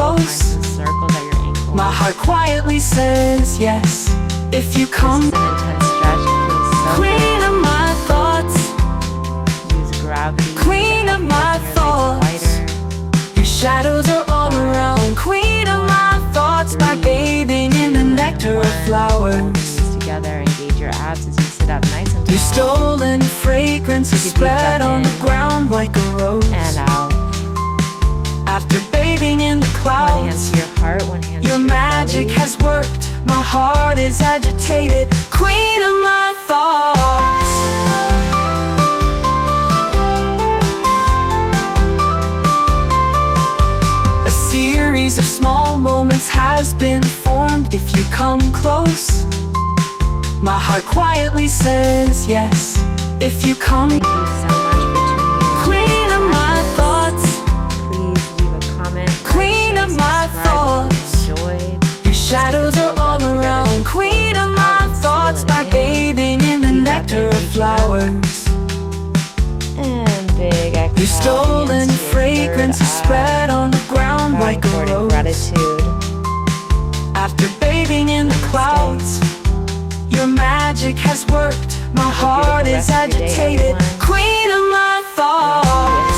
close, arms in circles at your ankles. my heart quietly says yes. If you come, This is an intense stretch. It feels so queen of my thoughts, good. Use gravity. queen of my thoughts. Your shadows are all around, queen of my thoughts. By bathing in the nectar of flowers, Together, engage your abs as you sit up nice and tall. your stolen fragrance is spread on the ground like a rose. And out. After bathing in the One hand clouds, to your heart, one hand your to your magic belly. has worked. My heart is agitated, queen of my thoughts. A series of small moments has been formed. If you come close, my heart quietly says yes. If you come, Thank you so much for tuning in. queen of my thoughts, Please leave a comment. queen of my thoughts. Enjoyed. Your shadows are all around, queen of my thoughts. By bathing in the nectar of flowers, And big exhale. your stolen hands to your fragrance third is spread on the ground eye. like a Recording rose. gratitude. After bathing in the clouds, your magic has worked. My heart is rest of your day, agitated, everyone. queen of my thoughts.